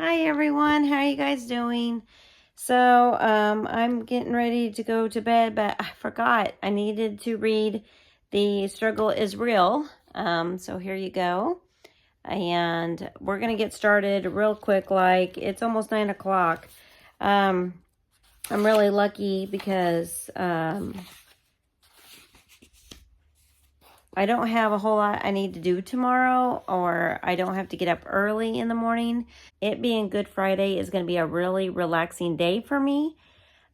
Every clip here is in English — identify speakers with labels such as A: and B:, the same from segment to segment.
A: Hi everyone, how are you guys doing? So, I'm getting ready to go to bed, but I forgot I needed to read The Struggle is Real. So here you go. And we're going to get started real quick, like it's almost 9 o'clock. I'm really lucky because, I don't have a whole lot I need to do tomorrow, or I don't have to get up early in the morning. It being Good Friday is going to be a really relaxing day for me.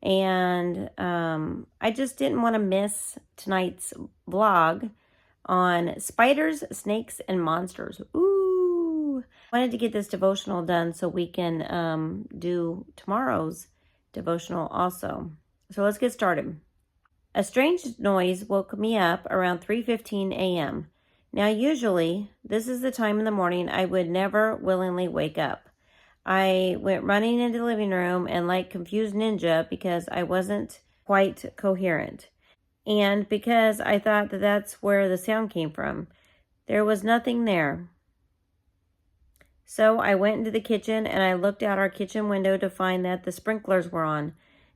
A: And I just didn't want to miss tonight's vlog on spiders, snakes, and monsters. Ooh! I wanted to get this devotional done so we can do tomorrow's devotional also. So let's get started. A strange noise woke me up around 3:15 a.m. Now, usually, this is the time in the morning I would never willingly wake up. I went running into the living room and like confused ninja because I wasn't quite coherent. And because I thought that that's where the sound came from. There was nothing there. So I went into the kitchen and I looked out our kitchen window to find that the sprinklers were on.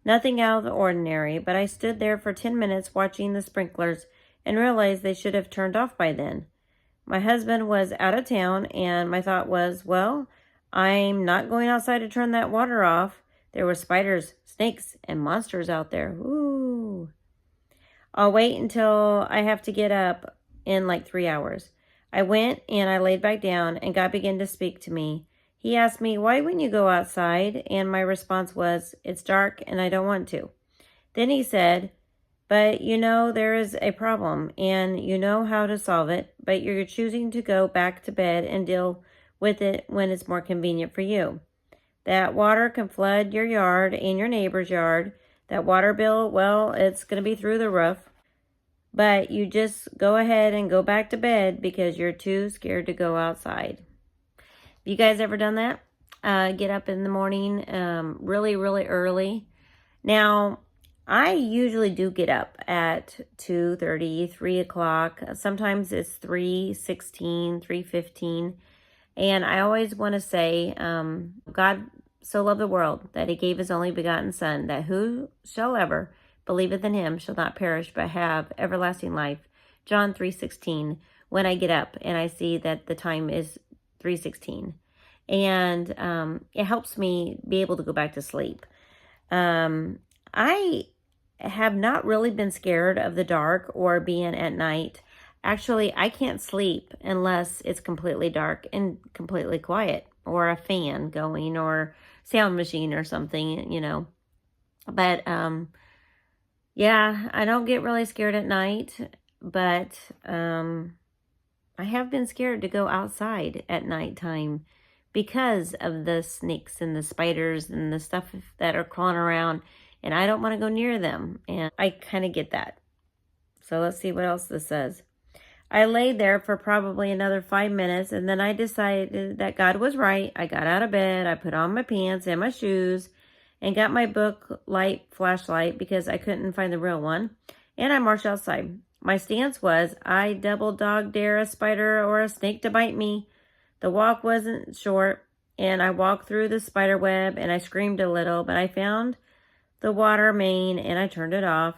A: Nothing out of the ordinary, but I stood there for 10 minutes watching the sprinklers and realized they should have turned off by then. My husband was out of town and my thought was, well, I'm not going outside to turn that water off. There were spiders, snakes, and monsters out there. Ooh. I'll wait until I have to get up in like 3 hours. I went and I laid back down and God began to speak to me. He asked me, why wouldn't you go outside? And my response was, it's dark and I don't want to. Then he said, but you know there is a problem and you know how to solve it, but you're choosing to go back to bed and deal with it when it's more convenient for you. That water can flood your yard and your neighbor's yard. That water bill, well, it's going to be through the roof. But you just go ahead and go back to bed because you're too scared to go outside. You guys ever done that? Get up in the morning really, really early. Now, I usually do get up at 2:30, 3 o'clock. Sometimes it's 3:16, 3:15. And I always want to say, God so loved the world that he gave his only begotten son, that whosoever believeth in him shall not perish but have everlasting life. John 3:16. When I get up and I see that the time is 3:16. And it helps me be able to go back to sleep. I have not really been scared of the dark or being at night. Actually, I can't sleep unless it's completely dark and completely quiet, or a fan going, or sound machine or something, you know. But yeah, I don't get really scared at night, but I have been scared to go outside at nighttime because of the snakes and the spiders and the stuff that are crawling around, and I don't want to go near them, and I kind of get that. So let's see what else this says. I lay there for probably another 5 minutes, and then I decided that God was right. I got out of bed, I put on my pants and my shoes, and got my book light flashlight because I couldn't find the real one, and I marched outside. My stance was, I double dog dare a spider or a snake to bite me. The walk wasn't short, and I walked through the spider web, and I screamed a little, but I found the water main, and I turned it off.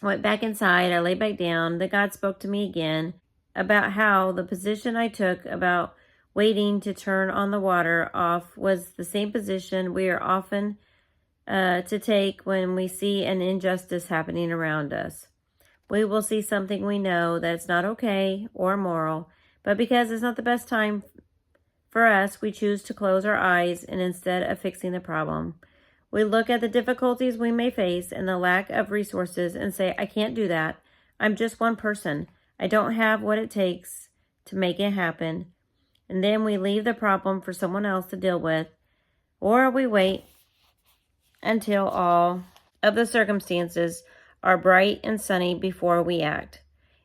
A: I went back inside, I lay back down. Then God spoke to me again about how the position I took about waiting to turn on the water off was the same position we are often to take when we see an injustice happening around us. We will see something we know that's not okay or moral, but because it's not the best time for us, we choose to close our eyes, and instead of fixing the problem, we look at the difficulties we may face and the lack of resources and say, I can't do that. I'm just one person. I don't have what it takes to make it happen. And then we leave the problem for someone else to deal with, or we wait until all of the circumstances are bright and sunny before we act.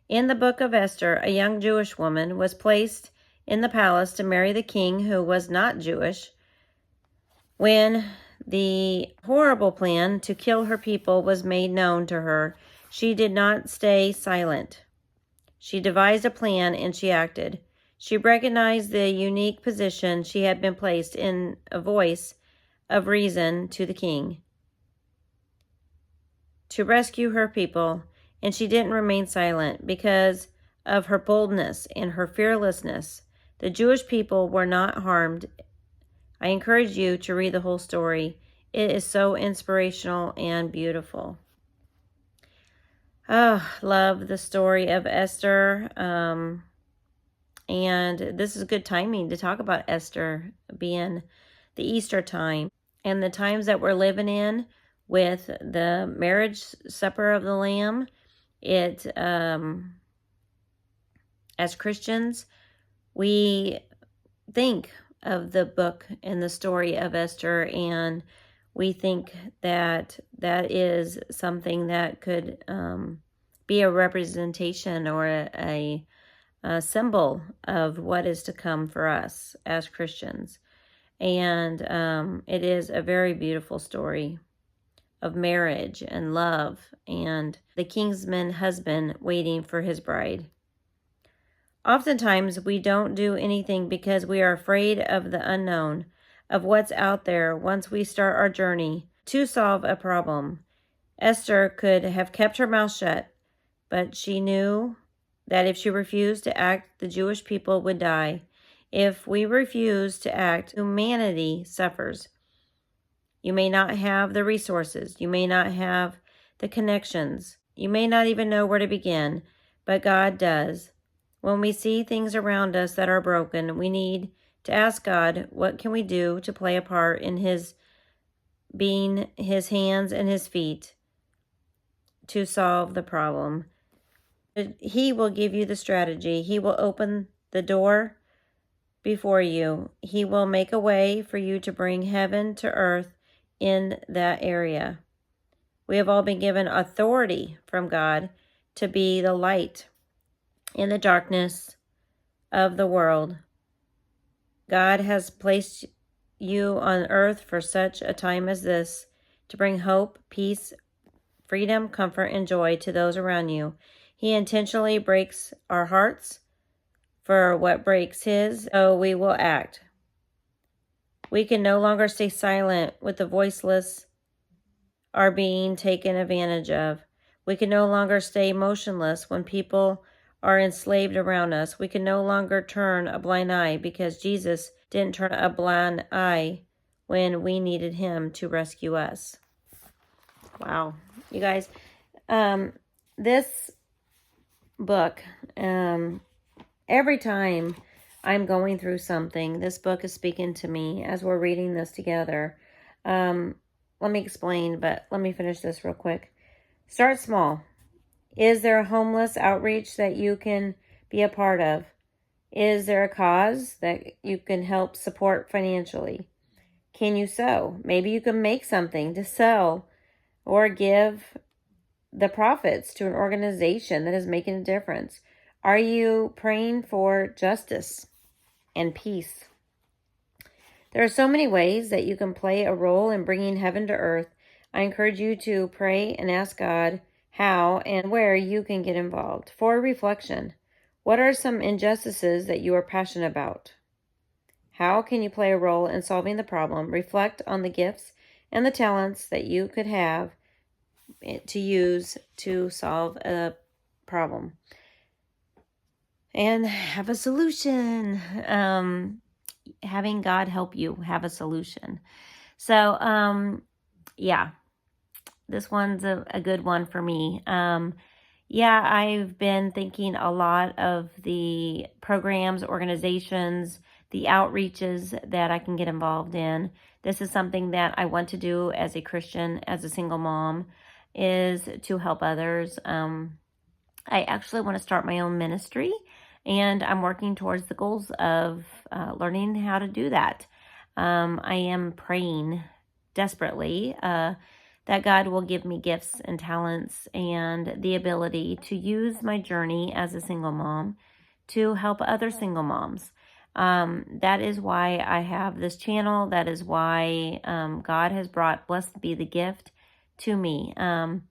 A: In the book of Esther, a young Jewish woman was placed in the palace to marry the king who was not Jewish. When the horrible plan to kill her people was made known to her, she did not stay silent. She devised a plan and she acted. She recognized the unique position she had been placed in, a voice of reason to the king, to rescue her people, and she didn't remain silent because of her boldness and her fearlessness. The Jewish people were not harmed. I encourage you to read the whole story. It is so inspirational and beautiful. Oh, love the story of Esther. And this is good timing to talk about Esther, being the Easter time and the times that we're living in with the marriage supper of the Lamb. It, as Christians, we think of the book and the story of Esther, and we think that that is something that could be a representation or a symbol of what is to come for us as Christians. And it is a very beautiful story of marriage and love and the kinsman husband waiting for his bride. Oftentimes, we don't do anything because we are afraid of the unknown, of what's out there once we start our journey to solve a problem. Esther could have kept her mouth shut, but she knew that if she refused to act, the Jewish people would die. If we refuse to act, humanity suffers. You may not have the resources. You may not have the connections. You may not even know where to begin, but God does. When we see things around us that are broken, we need to ask God, what can we do to play a part in His being His hands and His feet to solve the problem? He will give you the strategy. He will open the door before you. He will make a way for you to bring heaven to earth in that area. We have all been given authority from God to be the light in the darkness of the world. God has placed you on earth for such a time as this, to bring hope, peace, freedom, comfort, and joy to those around you. He intentionally breaks our hearts for what breaks His, so we will act. We can no longer stay silent with the voiceless are being taken advantage of. We can no longer stay motionless when people are enslaved around us. We can no longer turn a blind eye because Jesus didn't turn a blind eye when we needed Him to rescue us. Wow. You guys, this book, every time I'm going through something, this book is speaking to me as we're reading this together. Let me explain, but let me finish this real quick. Start small. Is there a homeless outreach that you can be a part of? Is there a cause that you can help support financially? Can you sew? Maybe you can make something to sell or give the profits to an organization that is making a difference. Are you praying for justice and peace? There are so many ways that you can play a role in bringing heaven to earth. I encourage you to pray and ask God how and where you can get involved. For reflection, what are some injustices that you are passionate about? How can you play a role in solving the problem? Reflect on the gifts and the talents that you could have to use to solve a problem. And have a solution. Having God help you have a solution. So, yeah, this one's a good one for me. Yeah, I've been thinking a lot of the programs, organizations, the outreaches that I can get involved in. This is something that I want to do as a Christian, as a single mom, is to help others. I actually want to start my own ministry, and I'm working towards the goals of learning how to do that. I am praying desperately that God will give me gifts and talents and the ability to use my journey as a single mom to help other single moms. That is why I have this channel. That is why God has brought Blessed Be the Gift to me. I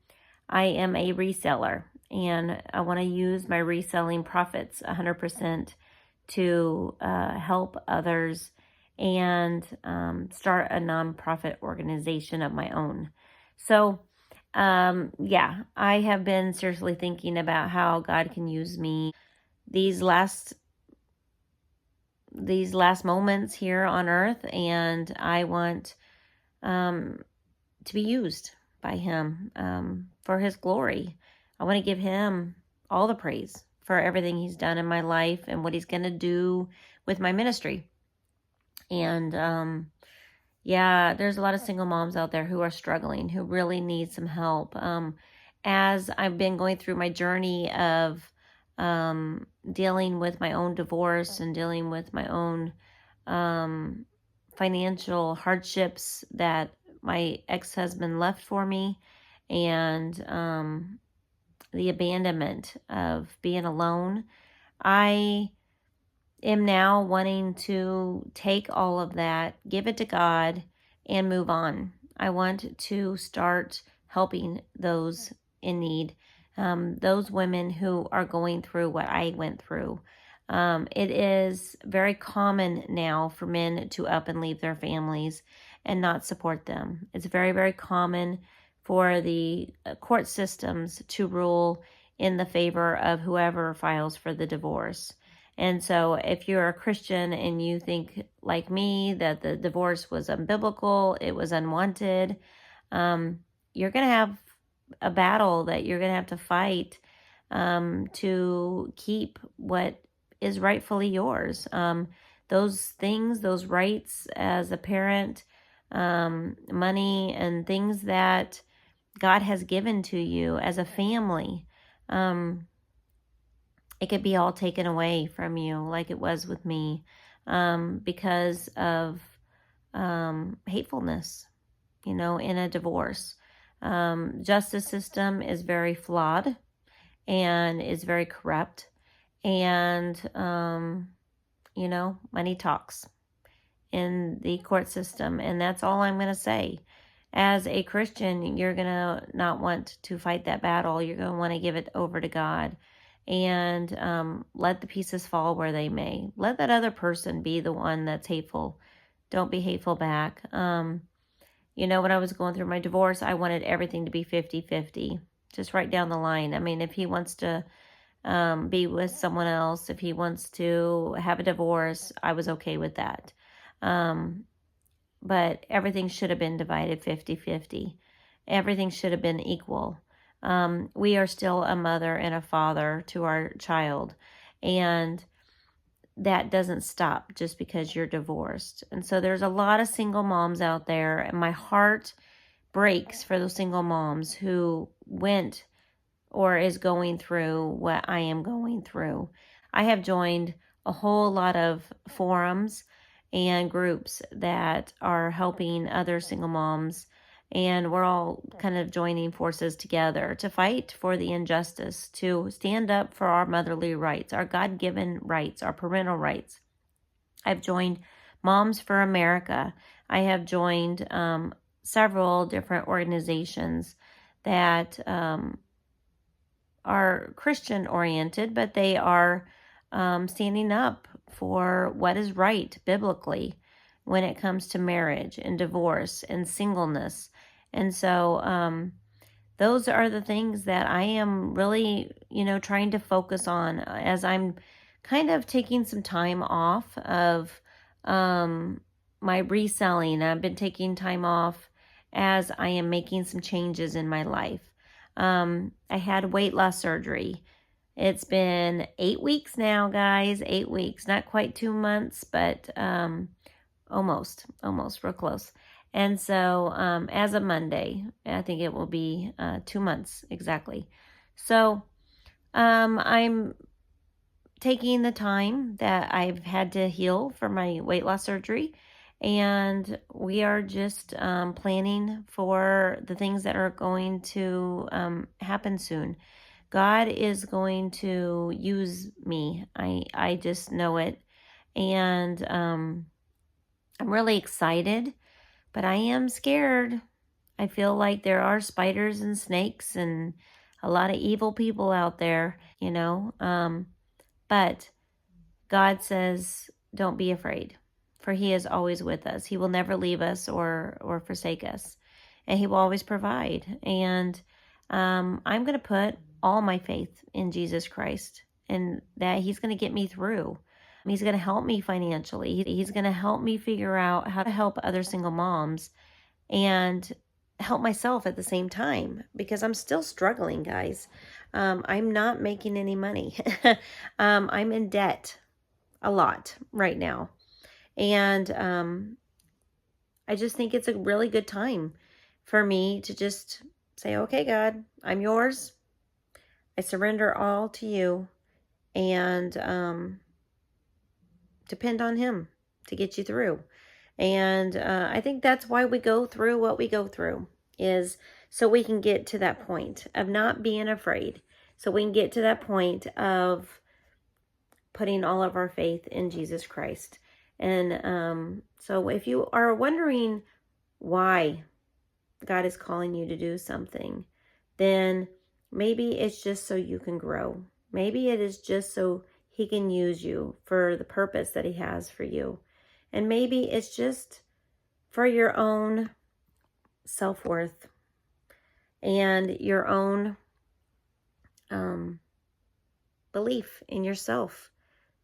A: am a reseller, and I want to use my reselling profits 100% to help others and start a nonprofit organization of my own. So, yeah, I have been seriously thinking about how God can use me these last moments here on earth, and I want to be used by Him for His glory. I want to give Him all the praise for everything He's done in my life and what He's going to do with my ministry. And yeah, there's a lot of single moms out there who are struggling, who really need some help. As I've been going through my journey of dealing with my own divorce and dealing with my own financial hardships that my ex-husband left for me, and the abandonment of being alone, I am now wanting to take all of that, give it to God, and move on. I want to start helping those in need, those women who are going through what I went through. It is very common now for men to up and leave their families and not support them. It's very, very common for the court systems to rule in the favor of whoever files for the divorce. And so if you're a Christian and you think like me that the divorce was unbiblical, it was unwanted, you're going to have a battle that you're going to have to fight to keep what is rightfully yours. Those things, those rights as a parent, money and things that God has given to you as a family, it could be all taken away from you like it was with me because of hatefulness, in a divorce. Justice system is very flawed and is very corrupt, and money talks in the court system, and that's all I'm going to say. As a Christian, you're going to not want to fight that battle. You're going to want to give it over to God and let the pieces fall where they may. Let that other person be the one that's hateful. Don't be hateful back. When I was going through my divorce, I wanted everything to be 50-50, just right down the line. I mean, if he wants to be with someone else, if he wants to have a divorce, I was okay with that. But everything should have been divided 50-50. Everything should have been equal. We are still a mother and a father to our child, and that doesn't stop just because you're divorced. And so there's a lot of single moms out there, and my heart breaks for those single moms who went or is going through what I am going through. I have joined a whole lot of forums and groups that are helping other single moms, and we're all kind of joining forces together to fight for the injustice, to stand up for our motherly rights, our God-given rights, our parental rights. I've joined Moms for America. I have joined several different organizations that are Christian-oriented, but they are standing up for what is right biblically when it comes to marriage and divorce and singleness. And so those are the things that I am really, trying to focus on as I'm kind of taking some time off of my reselling. I've been taking time off as I am making some changes in my life. I had weight loss surgery. It's been 8 weeks now, guys. 8 weeks. Not quite 2 months, but almost real close. And so as of Monday, I think it will be 2 months exactly. So I'm taking the time that I've had to heal for my weight loss surgery, and we are just planning for the things that are going to happen soon. God is going to use me. I just know it. And I'm really excited, but I am scared. I feel like there are spiders and snakes and a lot of evil people out there, but God says, don't be afraid, for he is always with us. He will never leave us or forsake us, and he will always provide. And I'm going to put all my faith in Jesus Christ, and that he's going to get me through. He's going to help me financially. He's going to help me figure out how to help other single moms and help myself at the same time, because I'm still struggling, guys. I'm not making any money. I'm in debt a lot right now. And I just think it's a really good time for me to just say, okay, God, I'm yours. I surrender all to you, and depend on him to get you through. And I think that's why we go through what we go through, is so we can get to that point of not being afraid. So we can get to that point of putting all of our faith in Jesus Christ. And so if you are wondering why God is calling you to do something, then maybe it's just so you can grow. Maybe it is just so he can use you for the purpose that he has for you. And maybe it's just for your own self-worth and your own belief in yourself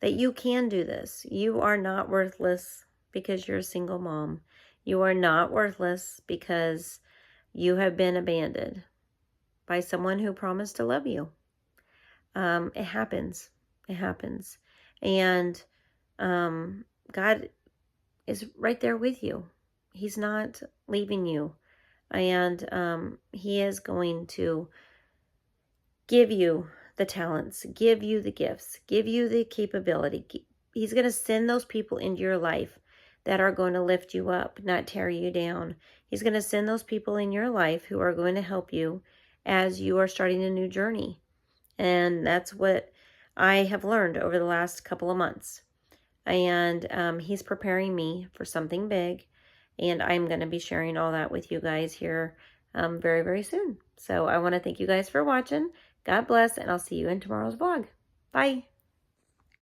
A: that you can do this. You are not worthless because you're a single mom. You are not worthless because you have been abandoned by someone who promised to love you. It happens. It happens. And God is right there with you. He's not leaving you. And he is going to give you the talents, give you the gifts, give you the capability. He's going to send those people into your life that are going to lift you up, not tear you down. He's going to send those people in your life who are going to help you as you are starting a new journey. And that's what I have learned over the last couple of months. And he's preparing me for something big. And I'm going to be sharing all that with you guys here very, very soon. So I want to thank you guys for watching. God bless, and I'll see you in tomorrow's vlog. Bye.